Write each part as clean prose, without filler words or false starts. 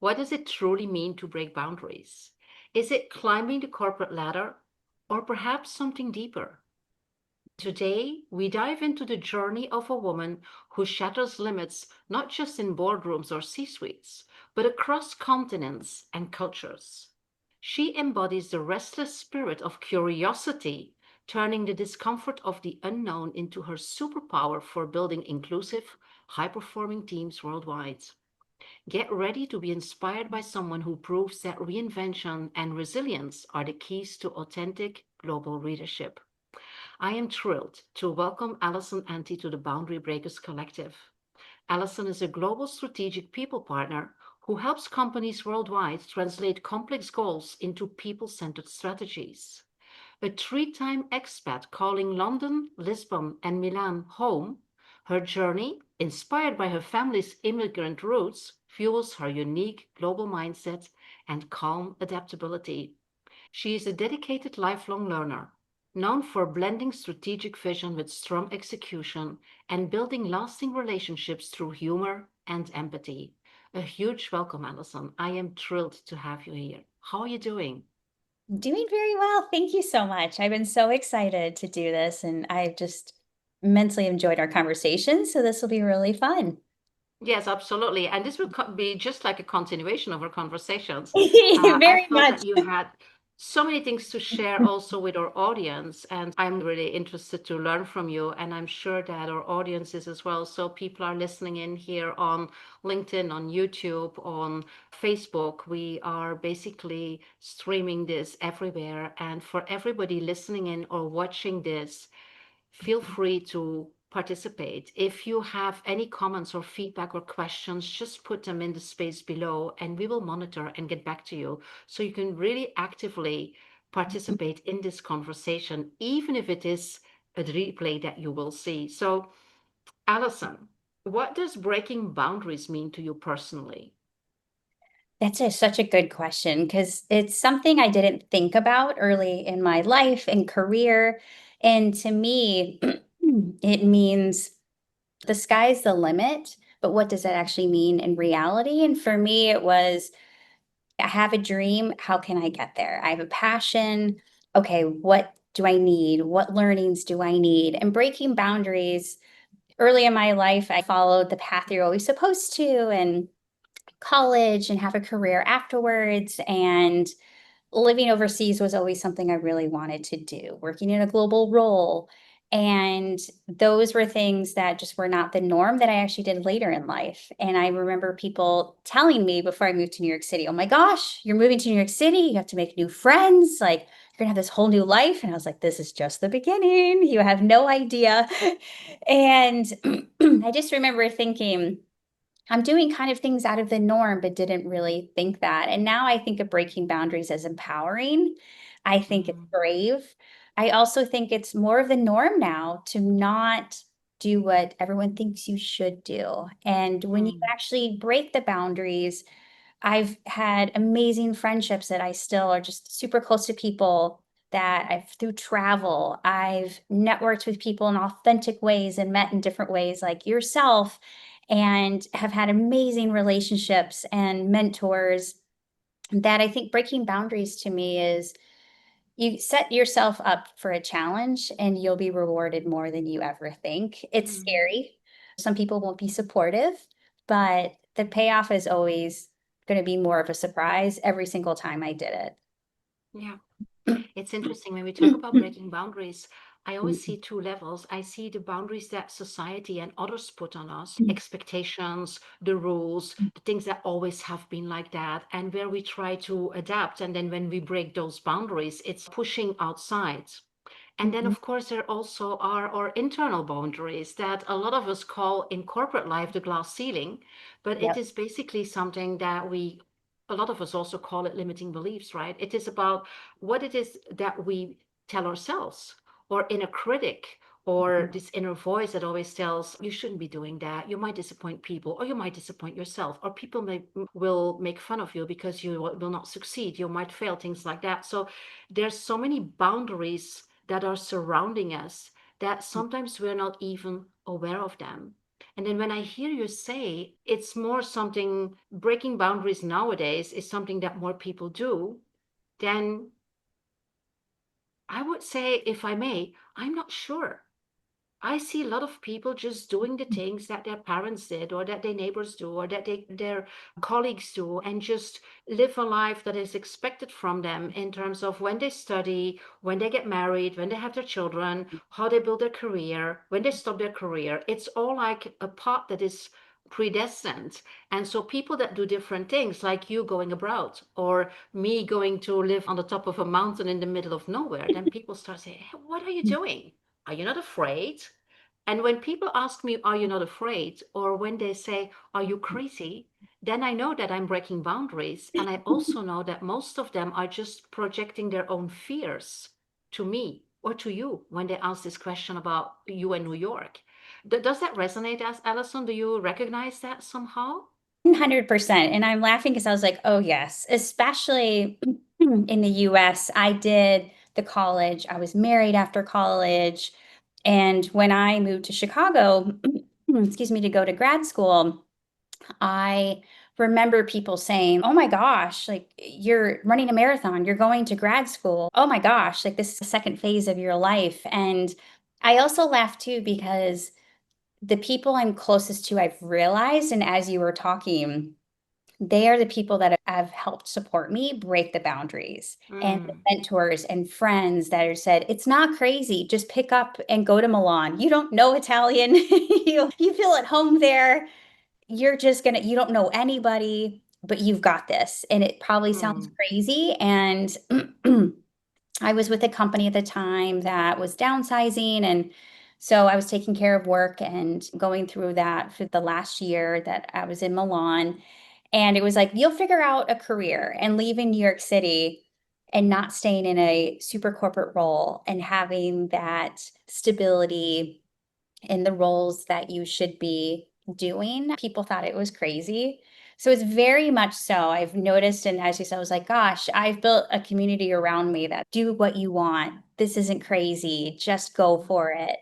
What does it truly mean to break boundaries? Is it climbing the corporate ladder or perhaps something deeper? Today, we dive into the journey of a woman who shatters limits not just in boardrooms or C suites, but across continents and cultures. She embodies the restless spirit of curiosity, turning the discomfort of the unknown into her superpower for building inclusive, high performing teams worldwide. Get ready to be inspired by someone who proves that reinvention and resilience are the keys to authentic global leadership. I am thrilled to welcome Allison Anti to the Boundary Breakers Collective. Allison is a global strategic people partner who helps companies worldwide translate complex goals into people centered strategies. A three-time expat calling London, Lisbon, and Milan home, her journey, inspired by her family's immigrant roots, fuels her unique global mindset and calm adaptability. She is a dedicated lifelong learner, known for blending strategic vision with strong execution and building lasting relationships through humor and empathy. A huge welcome, Alison. I am thrilled to have you here. How are you doing? Doing very well. Thank you so much. I've been so excited to do this, and I've just immensely enjoyed our conversation. So this will be really fun. Yes, absolutely. And this will be just like a continuation of our conversations. I Very felt much. that you had so many things to share also with our audience, and I'm really interested to learn from you. And I'm sure that our audience is as well. So people are listening in here on LinkedIn, on YouTube, on Facebook. We are basically streaming this everywhere. And for everybody listening in or watching this, feel free to participate. If you have any comments or feedback or questions, just put them in the space below and we will monitor and get back to you. So you can really actively participate in this conversation, even if it is a replay that you will see. So, Alison, what does breaking boundaries mean to you personally? Such a good question because it's something I didn't think about early in my life and career. And to me, it means the sky's the limit. But what does that actually mean in reality? And for me, it was I have a dream. How can I get there? I have a passion. Okay, what do I need? What learnings do I need? And breaking boundaries early in my life, I followed the path you're always supposed to and college and have a career afterwards. And living overseas was always something I really wanted to do, working in a global role. And those were things that just were not the norm that I actually did later in life. And I remember people telling me before I moved to New York City, oh my gosh, you're moving to New York City. You have to make new friends. Like, you're going to have this whole new life. And I was like, this is just the beginning. You have no idea. And I just remember thinking, I'm doing kind of things out of the norm, but didn't really think that. And now I think of breaking boundaries as empowering. I think it's Mhm. brave. I also think it's more of the norm now to not do what everyone thinks you should do. And when you Mm. actually break the boundaries, I've had amazing friendships that I still are just super close to people that I've through travel. I've networked with people in authentic ways and met in different ways, like yourself, and have had amazing relationships and mentors that I think breaking boundaries to me is you set yourself up for a challenge and you'll be rewarded more than you ever think. It's Mm. scary. Some people won't be supportive, but the payoff is always going to be more of a surprise every single time I did Yeah. it. It's interesting when we talk about breaking boundaries. I always see two levels. I see the boundaries that society and others put on us, expectations, the rules, the things that always have been like that, and where we try to adapt. And then when we break those boundaries, it's pushing outside. And then, of course, there also are our internal boundaries that a lot of us call in corporate life the glass ceiling, but it Yep. is basically something that a lot of us also call it limiting beliefs, right? It is about what it is that we tell ourselves, or inner critic, or this inner voice that always tells you shouldn't be doing that. You might disappoint people, or you might disappoint yourself, or people will make fun of you because you will not succeed. You might fail, things like that. So there's so many boundaries that are surrounding us that sometimes we're not even aware of them. And then when I hear you say it's more something, breaking boundaries nowadays is something that more people do, then I would say, if I may, I'm not sure. I see a lot of people just doing the things that their parents did, or that their neighbors do, or that their colleagues do, and just live a life that is expected from them in terms of when they study, when they get married, when they have their children, how they build their career, when they stop their career. It's all like a path that is predestined. And so people that do different things, like you going abroad, or me going to live on the top of a mountain in the middle of nowhere, then people start saying, hey, what are you doing? Are you not afraid? And when people ask me, are you not afraid? Or when they say, are you crazy? Then I know that I'm breaking boundaries. And I also know that most of them are just projecting their own fears to me or to you when they ask this question about you in New York. Does that resonate, as Allison? Do you recognize that somehow? 100%. And I'm laughing because I was like, oh, yes, especially in the US. I did the college, I was married after college. And when I moved to Chicago, excuse me, to go to grad school, I remember people saying, oh my gosh, like you're running a marathon, you're going to grad school. Oh my gosh, like this is the second phase of your life. And I also laugh too because the people I'm closest to, I've realized, and as you were talking, they are the people that have helped support me break the boundaries, and the Mm, mentors and friends that have said, it's not crazy. Just pick up and go to Milan. You don't know Italian. You feel at home there. You're just gonna, you don't know anybody, but you've got this. And it probably sounds mm, crazy. And I was with a company at the time that was downsizing. And so I was taking care of work and going through that for the last year that I was in Milan. And it was like, you'll figure out a career and leaving New York City and not staying in a super corporate role and having that stability in the roles that you should be doing. People thought it was crazy. So it's very much so. I've noticed, and as you said, I was like, gosh, I've built a community around me that do what you want. This isn't crazy. Just go for it.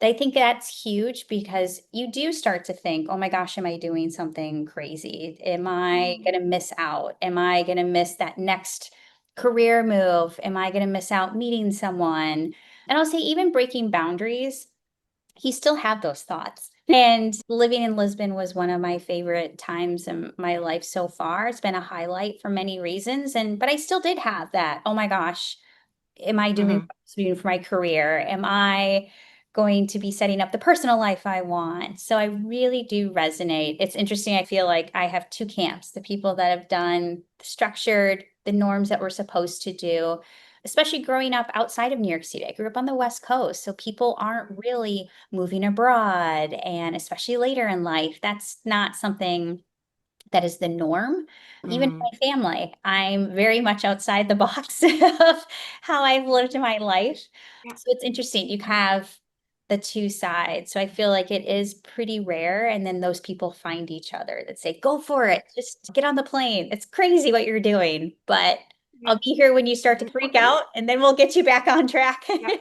I think that's huge because you do start to think, oh my gosh, am I doing something crazy? Am I mm, going to miss out? Am I going to miss that next career move? Am I going to miss out meeting someone? And I'll say, even breaking boundaries, you still have those thoughts. And living in Lisbon was one of my favorite times in my life so far. It's been a highlight for many reasons. But I still did have that, oh my gosh, am I doing what mhm, I'm doing for my career? Am I going to be setting up the personal life I want? So I really do resonate. It's interesting. I feel like I have two camps, the people that have done the structured, the norms that we're supposed to do, especially growing up outside of New York City. I grew up on the West Coast, so people aren't really moving abroad. And especially later in life, that's not something that is the norm. Even in mm. my family, I'm very much outside the box of how I've lived my life. Yeah, So it's interesting. You have the two sides. So I feel like it is pretty rare. And then those people find each other that say, go for yeah, it. Just get on the plane. It's crazy what you're doing, but yeah. I'll be here when you start to It's freak important. out and then we'll get you back on track. Yeah.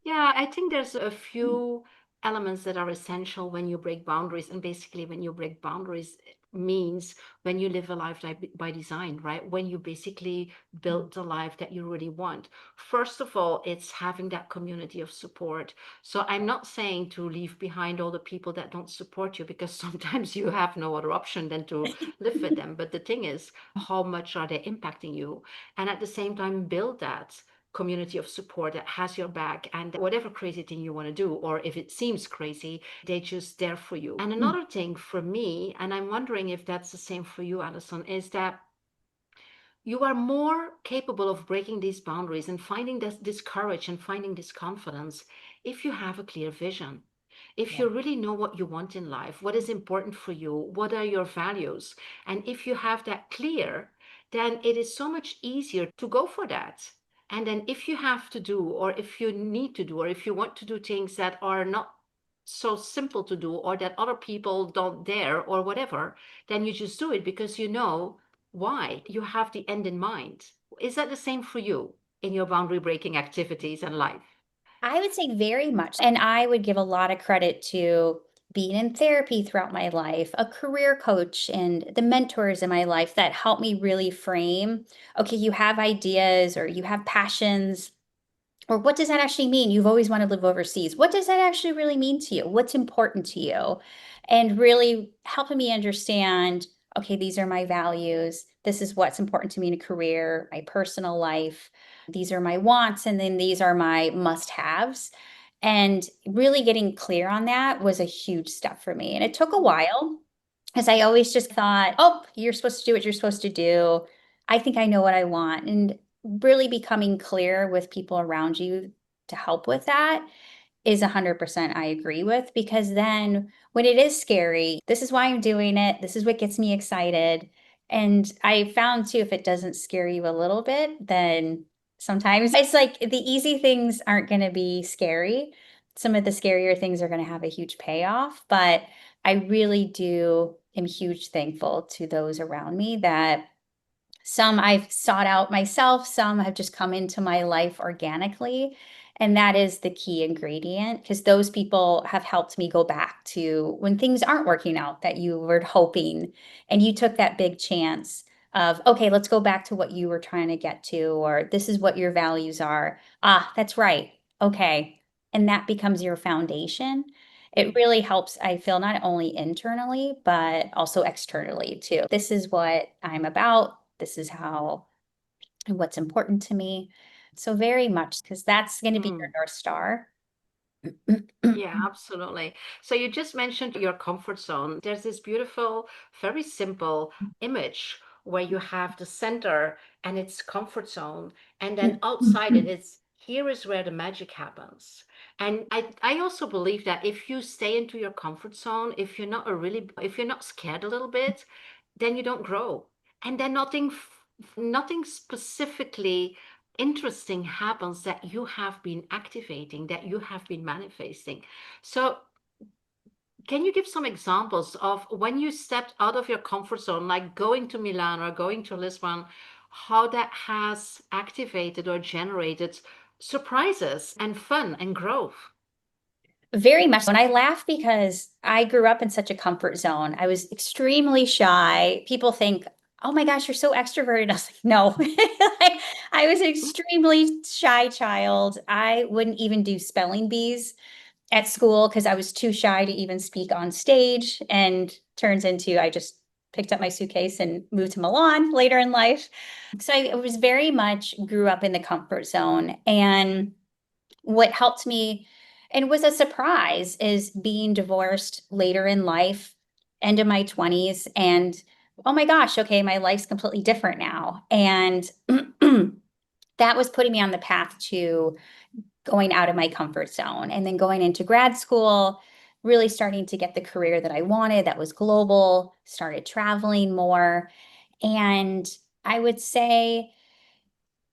Yeah, I think there's a few elements that are essential when you break boundaries. And basically, when you break boundaries, it means when you live a life by design, right? When you basically build the life that you really want. First of all, it's having that community of support. So I'm not saying to leave behind all the people that don't support you, because sometimes you have no other option than to live with them. But the thing is, how much are they impacting you? And at the same time, build that community of support that has your back, and whatever crazy thing you want to do, or if it seems crazy, they're just there for you. And another thing for me, and I'm wondering if that's the same for you, Alison, is that you are more capable of breaking these boundaries and finding this courage and finding this confidence if you have a clear vision. If Yeah. you really know what you want in life, what is important for you, what are your values, and if you have that clear, then it is so much easier to go for that. And then if you have to do, or if you need to do, or if you want to do things that are not so simple to do, or that other people don't dare, or whatever, then you just do it because you know why. You have the end in mind. Is that the same for you in your boundary breaking activities and life? I would say very much. And I would give a lot of credit to being in therapy throughout my life, a career coach, and the mentors in my life that helped me really frame, okay, you have ideas or you have passions, or what does that actually mean? You've always wanted to live overseas. What does that actually really mean to you? What's important to you? And really helping me understand, okay, these are my values. This is what's important to me in a career, my personal life. These are my wants, and then these are my must haves. And really getting clear on that was a huge step for me. And it took a while because I always just thought, oh, you're supposed to do what you're supposed to do. I think I know what I want. And really becoming clear with people around you to help with that is 100% I agree with, because then when it is scary, this is why I'm doing it. This is what gets me excited. And I found too, if it doesn't scare you a little bit, then sometimes it's like the easy things aren't going to be scary. Some of the scarier things are going to have a huge payoff. But I really do am huge thankful to those around me that some I've sought out myself, some have just come into my life organically. And that is the key ingredient, because those people have helped me go back to when things aren't working out that you were hoping, and you took that big chance of, okay, let's go back to what you were trying to get to, or this is what your values are. Ah, that's right. Okay. And that becomes your foundation. It really helps, I feel, not only internally, but also externally too. This is what I'm about. This is how and what's important to me. So very much, because that's going to be your Mm. North Star. Yeah, absolutely. So you just mentioned your comfort zone. There's this beautiful, very simple image where you have the center and its comfort zone, and then outside it is here is where the magic happens. And I also believe that if you stay into your comfort zone, if you're not scared a little bit, then you don't grow. And then nothing specifically interesting happens that you have been activating, that you have been manifesting. So, can you give some examples of when you stepped out of your comfort zone, like going to Milan or going to Lisbon, how that has activated or generated surprises and fun and growth? Very much. And I laugh because I grew up in such a comfort zone. I was extremely shy. People think, oh my gosh, you're so extroverted. I was like, no. Like, I was an extremely shy child. I wouldn't even do spelling bees at school because I was too shy to even speak on stage. And turns into I just picked up my suitcase and moved to Milan later in life. So I was very much grew up in the comfort zone. And what helped me and was a surprise is being divorced later in life, end of my 20s. And oh my gosh, okay, my life's completely different now. And that was putting me on the path to going out of my comfort zone and then going into grad school, really starting to get the career that I wanted that was global, started traveling more. And I would say,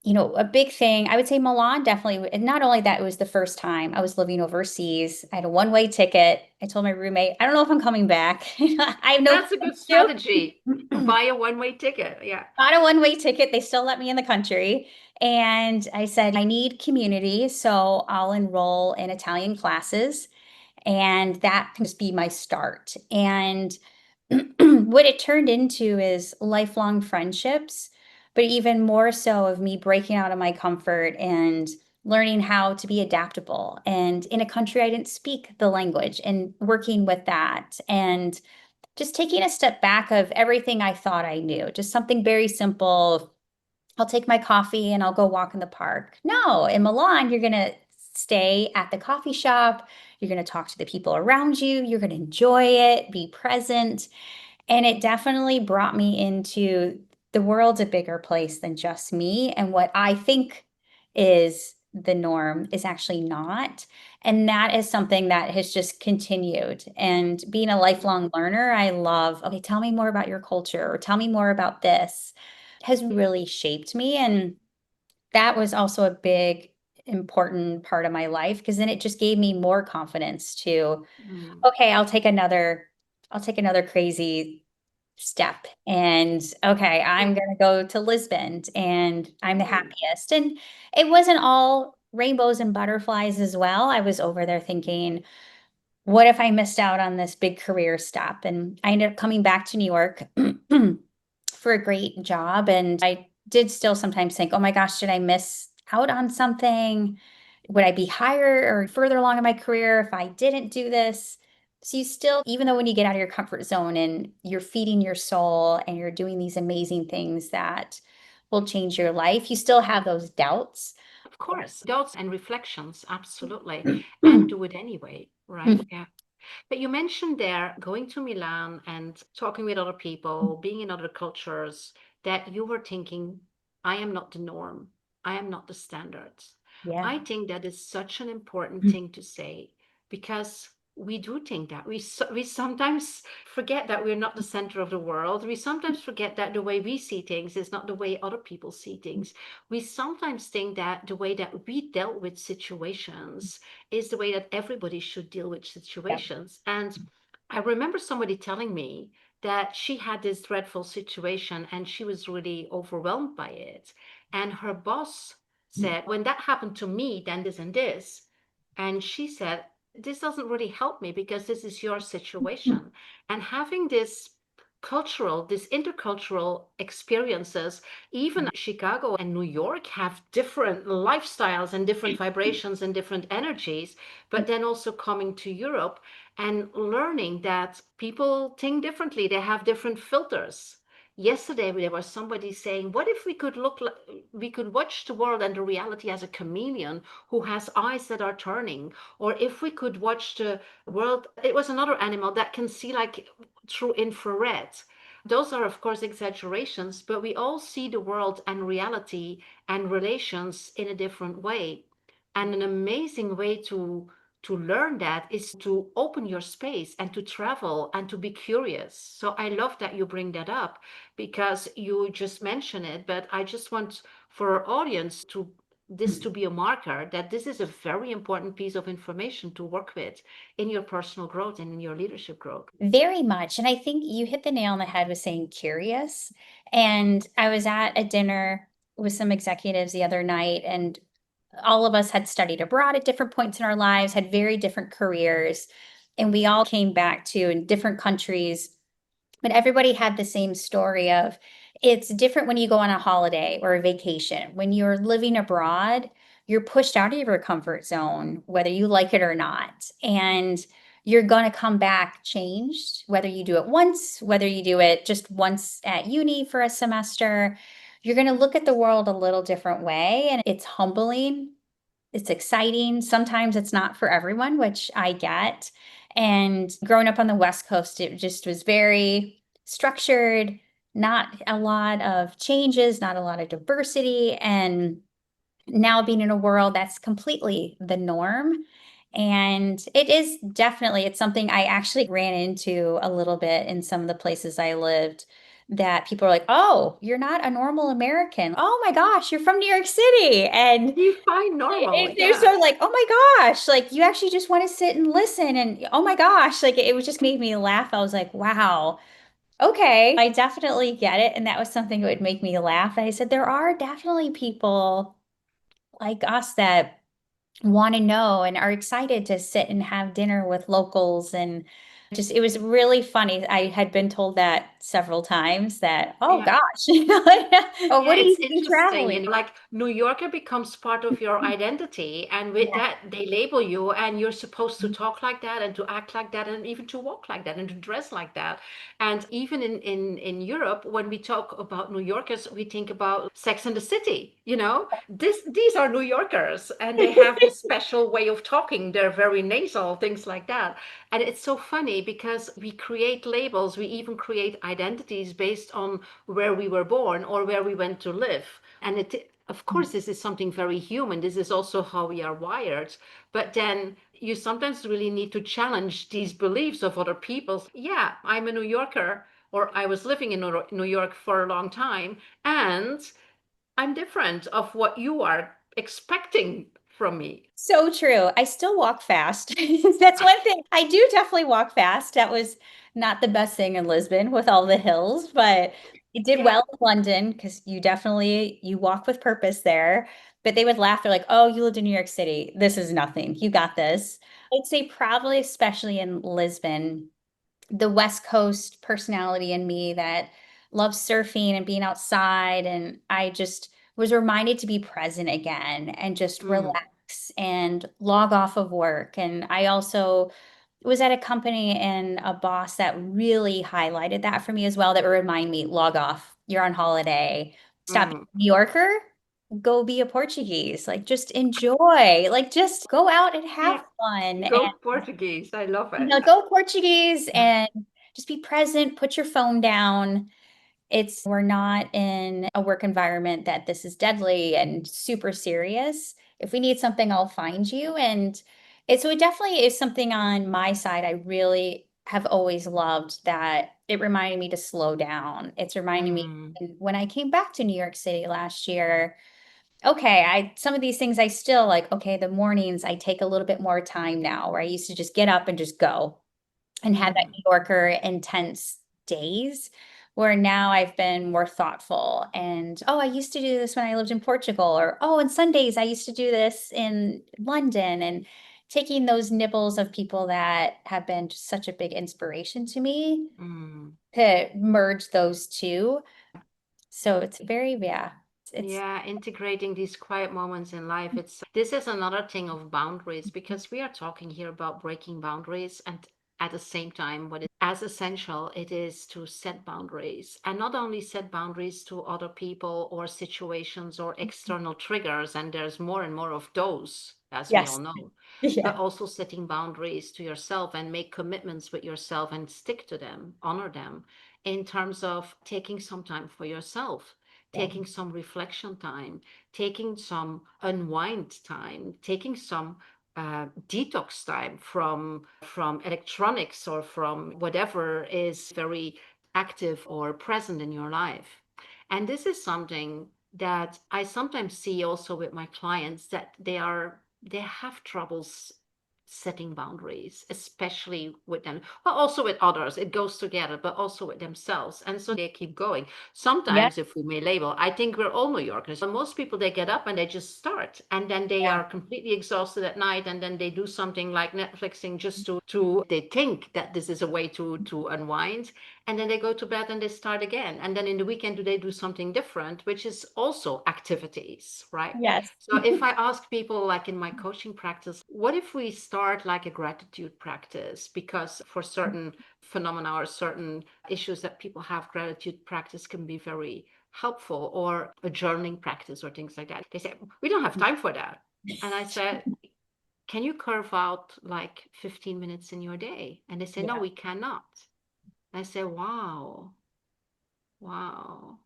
a big thing, I would say Milan definitely, and not only that, it was the first time I was living overseas. I had a one-way ticket. I told my roommate, I don't know if I'm coming back. I have no That's a good plans strategy. to. Buy a one-way ticket. Yeah. Got a one-way ticket. They still let me in the country. And I said, I need community, so I'll enroll in Italian classes, and that can just be my start. And what it turned into is lifelong friendships, but even more so of me breaking out of my comfort and learning how to be adaptable. And in a country I didn't speak the language, and working with that, and just taking a step back of everything I thought I knew, just something very simple. I'll take my coffee and I'll go walk in the park. No, in Milan, you're going to stay at the coffee shop. You're going to talk to the people around you. You're going to enjoy it, be present. And it definitely brought me into the world's a bigger place than just me. And what I think is the norm is actually not. And that is something that has just continued. And being a lifelong learner, I love, okay, tell me more about your culture, or tell me more about this, has really shaped me. And that was also a big, important part of my life, because then it just gave me more confidence to, Mm. okay, I'll take another crazy step. And okay, I'm Yeah. going to go to Lisbon and I'm the Mm. happiest. And it wasn't all rainbows and butterflies as well. I was over there thinking, what if I missed out on this big career step? And I ended up coming back to New York for a great job. And I did still sometimes think, oh my gosh, did I miss out on something? Would I be higher or further along in my career if I didn't do this? So you still, even though when you get out of your comfort zone and you're feeding your soul and you're doing these amazing things that will change your life, you still have those doubts. Of course, doubts and reflections, absolutely. And do it anyway, right? Yeah. But you mentioned there going to Milan and talking with other people, being in other cultures, that you were thinking, I am not the norm. I am not the standard. Yeah. I think that is such an important thing to say because we do think that we sometimes forget that we're not the center of the world. We sometimes forget that the way we see things is not the way other people see things. We sometimes think that the way that we dealt with situations is the way that everybody should deal with Yep. situations. And I remember somebody telling me that she had this dreadful situation and she was really overwhelmed by it. And her boss said, when that happened to me, then this and this. And she said, this doesn't really help me because this is your situation. And having this intercultural experiences, even Chicago and New York have different lifestyles and different vibrations and different energies, but then also coming to Europe and learning that people think differently, they have different filters. Yesterday there was somebody saying, what if we could watch the world and the reality as a chameleon who has eyes that are turning, or if we could watch the world, it was another animal that can see like through infrared. Those are, of course, exaggerations, but we all see the world and reality and relations in a different way. And an amazing way to learn that is to open your space and to travel and to be curious. So I love that you bring that up because you just mentioned it, but I just want for our audience to this to be a marker that this is a very important piece of information to work with in your personal growth and in your leadership growth. Very much. And I think you hit the nail on the head with saying curious. And I was at a dinner with some executives the other night, and all of us had studied abroad at different points in our lives, had very different careers. And we all came back to in different countries, but everybody had the same story of it's different when you go on a holiday or a vacation. When you're living abroad, you're pushed out of your comfort zone, whether you like it or not. And you're going to come back changed, whether you do it once, whether you do it just once at uni for a semester. You're going to look at the world a little different way. And it's humbling, it's exciting. Sometimes it's not for everyone, which I get. And growing up on the West Coast, it just was very structured, not a lot of changes, not a lot of diversity. And now being in a world that's completely the norm. And it is definitely, it's something I actually ran into a little bit in some of the places I lived that people are like, oh, you're not a normal American. Oh my gosh, you're from New York City. And You find normal, they're yeah. sort of like, oh my gosh, like you actually just want to sit and listen. And oh my gosh, like it was just made me laugh. I was like, wow, okay, I definitely get it. And that was something that would make me laugh. And I said, there are definitely people like us that want to know and are excited to sit and have dinner with locals. And just it was really funny. I had been told that several times that, oh Yeah. gosh, oh, Yeah, what do you it's think interesting. traveling? Like New Yorker becomes part of your identity, and with Yeah. that, they label you, and you're supposed to talk like that, and to act like that, and even to walk like that, and to dress like that. And even in Europe, when we talk about New Yorkers, we think about Sex and the City. These are New Yorkers, and they have this special way of talking. They're very nasal, things like that. And it's so funny because we create labels, we even create identities based on where we were born or where we went to live. And of course, this is something very human. This is also how we are wired. But then you sometimes really need to challenge these beliefs of other people. Yeah, I'm a New Yorker, or I was living in New York for a long time, and I'm different of what you are expecting from me. So true. I still walk fast. That's one thing. I do definitely walk fast. That was Not the best thing in Lisbon with all the hills, but it did Yeah. well in London because you walk with purpose there. But they would laugh. They're like, "Oh, you lived in New York City. This is nothing. You got this." I'd say probably, especially in Lisbon, the West Coast personality in me that loves surfing and being outside. And I just was reminded to be present again and just Mm, relax and log off of work. And I also was at a company and a boss that really highlighted that for me as well, that would remind me, log off, you're on holiday, stop being mm. a New Yorker, go be a Portuguese, like just enjoy, like just go out and have Yeah. fun. Go Portuguese. I love it. Go Portuguese and just be present, put your phone down. We're not in a work environment that this is deadly and super serious. If we need something, I'll find you. So it definitely is something on my side. I really have always loved that it reminded me to slow down. It's reminding me Mm, when I came back to New York City last year, okay, some of these things I still like, okay, the mornings I take a little bit more time now, where I used to just get up and just go and have that mm, New Yorker intense days, where now I've been more thoughtful. And oh, I used to do this when I lived in Portugal, or oh, and Sundays I used to do this in London, and taking those nibbles of people that have been just such a big inspiration to me mm. to merge those two. So it's very, yeah, it's Yeah, integrating these quiet moments in life. This is another thing of boundaries because we are talking here about breaking boundaries, and at the same time, what is as essential it is to set boundaries, and not only set boundaries to other people or situations or external triggers, and there's more and more of those, as we all yes, know, but yeah, also setting boundaries to yourself and make commitments with yourself and stick to them, honor them in terms of taking some time for yourself, yeah, taking some reflection time, taking some unwind time, taking some detox time from electronics or from whatever is very active or present in your life. And this is something that I sometimes see also with my clients, that they have troubles setting boundaries, especially with them, but also with others. It goes together, but also with themselves. And so they keep going. yeah, Sometimes, if we may label, I think we're all New Yorkers. Most people, they get up and they just start, and then they yeah, are completely exhausted at night, and then they do something like Netflixing just to they think that this is a way to unwind, and then they go to bed and they start again. And then in the weekend, do they do something different, which is also activities, right? yes, So if I ask people, like in my coaching practice, what if we start like a gratitude practice? Because for certain phenomena or certain issues that people have, gratitude practice can be very helpful, or a journaling practice or things like that. They say, we don't have time for that. And I said, can you carve out like 15 minutes in your day? And they say, no, yeah. we cannot. I say, wow, wow,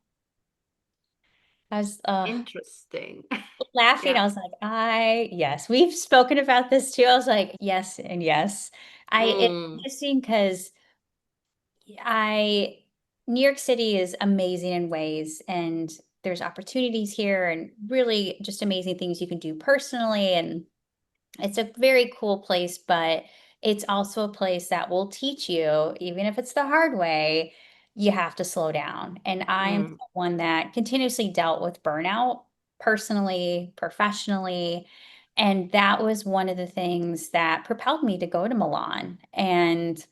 I was interesting. laughing. Yeah. I was like, yes, we've spoken about this too. I was like, yes, and yes. It's Mm, interesting because I, New York City is amazing in ways, and there's opportunities here and really just amazing things you can do personally. And it's a very cool place, but it's also a place that will teach you, even if it's the hard way, you have to slow down. And I am mm, someone that continuously dealt with burnout personally, professionally. And that was one of the things that propelled me to go to Milan. And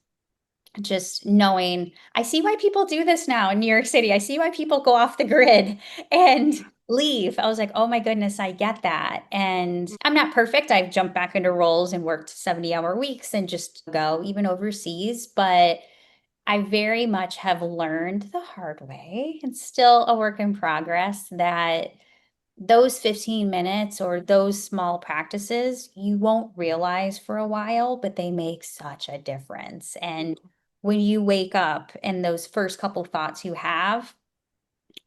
just knowing, I see why people do this now in New York City. I see why people go off the grid and yeah. leave. I was like, oh my goodness, I get that. And I'm not perfect. I've jumped back into roles and worked 70-hour weeks and just go even overseas. But I very much have learned the hard way, and still a work in progress, that those 15 minutes or those small practices you won't realize for a while, but they make such a difference. And when you wake up and those first couple thoughts you have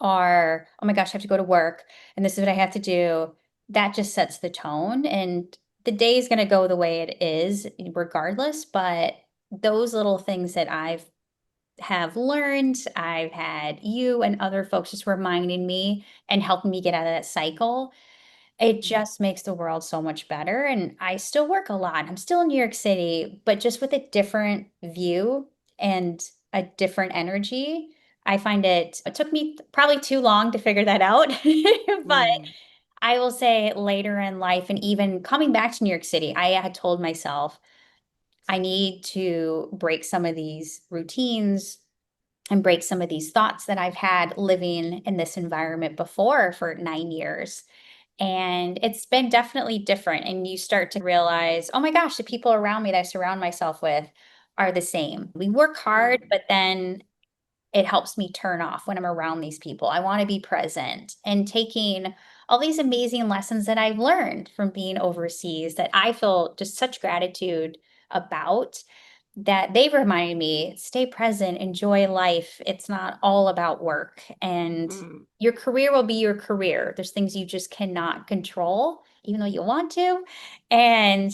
are, oh my gosh, I have to go to work and this is what I have to do, that just sets the tone. And the day is going to go the way it is, regardless. But those little things that have learned, I've had you and other folks just reminding me and helping me get out of that cycle, it just makes the world so much better. And I still work a lot. I'm still in New York City, but just with a different view and a different energy. I find it took me probably too long to figure that out, but Mm, I will say later in life and even coming back to New York City, I had told myself I need to break some of these routines and break some of these thoughts that I've had living in this environment before for 9 years. And it's been definitely different. And you start to realize, oh my gosh, the people around me that I surround myself with are the same. We work hard, mm, but then it helps me turn off when I'm around these people. I want to be present and taking all these amazing lessons that I've learned from being overseas that I feel just such gratitude about, that they've reminded me stay present, enjoy life. It's not all about work, and mm, your career will be your career. There's things you just cannot control, even though you want to. And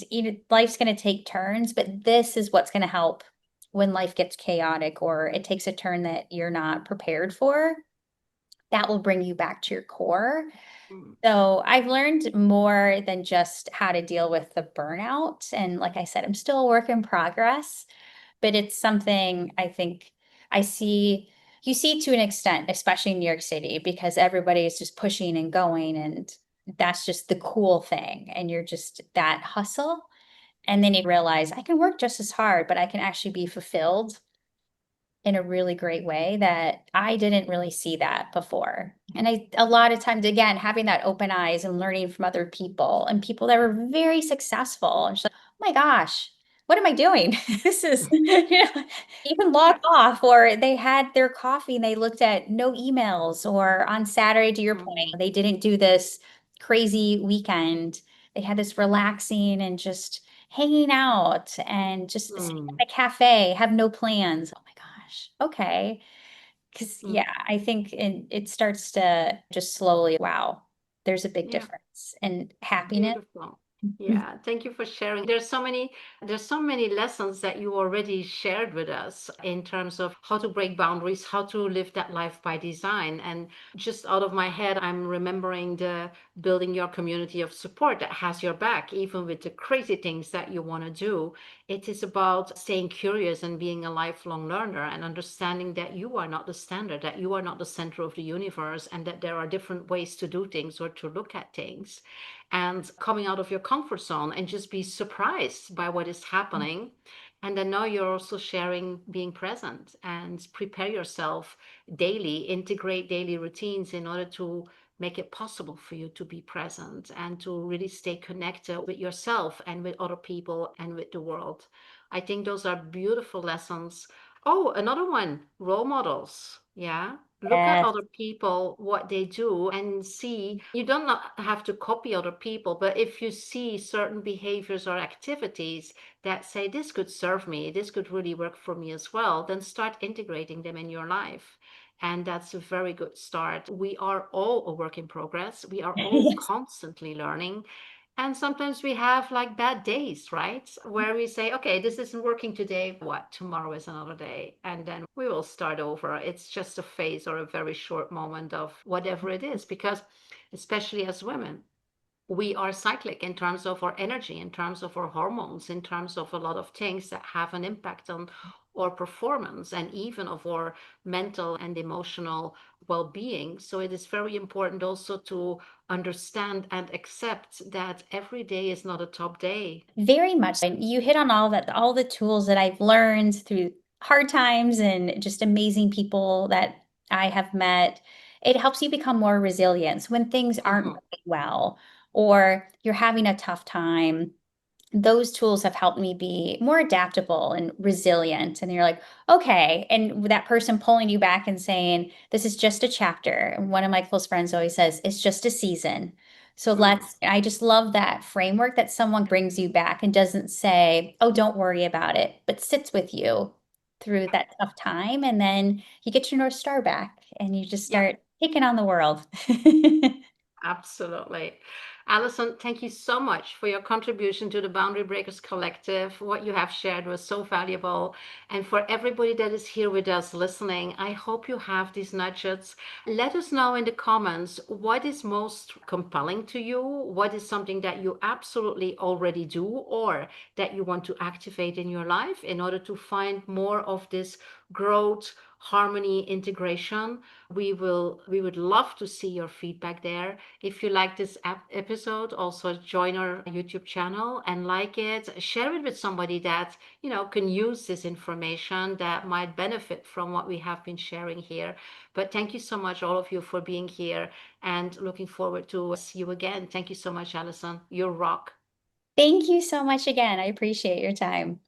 life's going to take turns, but this is what's going to help when life gets chaotic or it takes a turn that you're not prepared for. That will bring you back to your core. mm. So I've learned more than just how to deal with the burnout. And like I said, I'm still a work in progress, but it's something I think I see, you see to an extent, especially in New York City, because everybody is just pushing and going, and that's just the cool thing. And you're just that hustle. And then you realize I can work just as hard, but I can actually be fulfilled in a really great way that I didn't really see that before. And a lot of times, again, having that open eyes and learning from other people and people that were very successful. And she's like, oh my gosh, what am I doing? This is, even log Yeah. off, or they had their coffee and they looked at no emails, or on Saturday, to your point, Mm, they didn't do this crazy weekend. They had this relaxing and just hanging out and just sitting mm, in a cafe, have no plans. Oh my gosh. Okay. Because, mm. yeah, I think it starts to just slowly, wow, there's a big Yeah. difference in happiness. Beautiful. Yeah, thank you for sharing. There's so many lessons that you already shared with us in terms of how to break boundaries, how to live that life by design. And just out of my head, I'm remembering the building your community of support that has your back, even with the crazy things that you want to do. It is about staying curious and being a lifelong learner and understanding that you are not the standard, that you are not the center of the universe, and that there are different ways to do things or to look at things, and coming out of your comfort zone and just be surprised by what is happening. And then now you're also sharing being present and prepare yourself daily, integrate daily routines in order to make it possible for you to be present and to really stay connected with yourself and with other people and with the world. I think those are beautiful lessons. Oh, another one, role models. Yeah. Look at Yes. other people, what they do, and see. You don't not have to copy other people, but if you see certain behaviors or activities that say, this could serve me, this could really work for me as well, then start integrating them in your life. And that's a very good start. We are all a work in progress. We are all Yes. constantly learning. And sometimes we have like bad days, right? Where we say, okay, this isn't working today. What? Tomorrow is another day. And then we will start over. It's just a phase or a very short moment of whatever it is. Because, especially as women, we are cyclic in terms of our energy, in terms of our hormones, in terms of a lot of things that have an impact on our performance and even of our mental and emotional well-being. So it is very important also to understand and accept that every day is not a top day. Very much. And you hit on all that, all the tools that I've learned through hard times and just amazing people that I have met. It helps you become more resilient. So when things aren't Mhm. going well, or you're having a tough time, those tools have helped me be more adaptable and resilient. And you're like, okay. And that person pulling you back and saying, this is just a chapter. And one of my close friends always says, it's just a season. So Mm. I just love that framework that someone brings you back and doesn't say, oh, don't worry about it, but sits with you through Yeah. that tough time. And then you get your North Star back and you just Yeah. start taking on the world. Absolutely. Allison, thank you so much for your contribution to the Boundary Breakers Collective. What you have shared was so valuable. And for everybody that is here with us listening, I hope you have these nudges. Let us know in the comments what is most compelling to you, what is something that you absolutely already do or that you want to activate in your life in order to find more of this growth, harmony, integration. We would love to see your feedback there. If you like this episode, also join our YouTube channel and like it. Share it with somebody that can use this information, that might benefit from what we have been sharing here. But thank you so much, all of you, for being here, and looking forward to see you again. Thank you so much, Allison. You rock. Thank you so much again. I appreciate your time.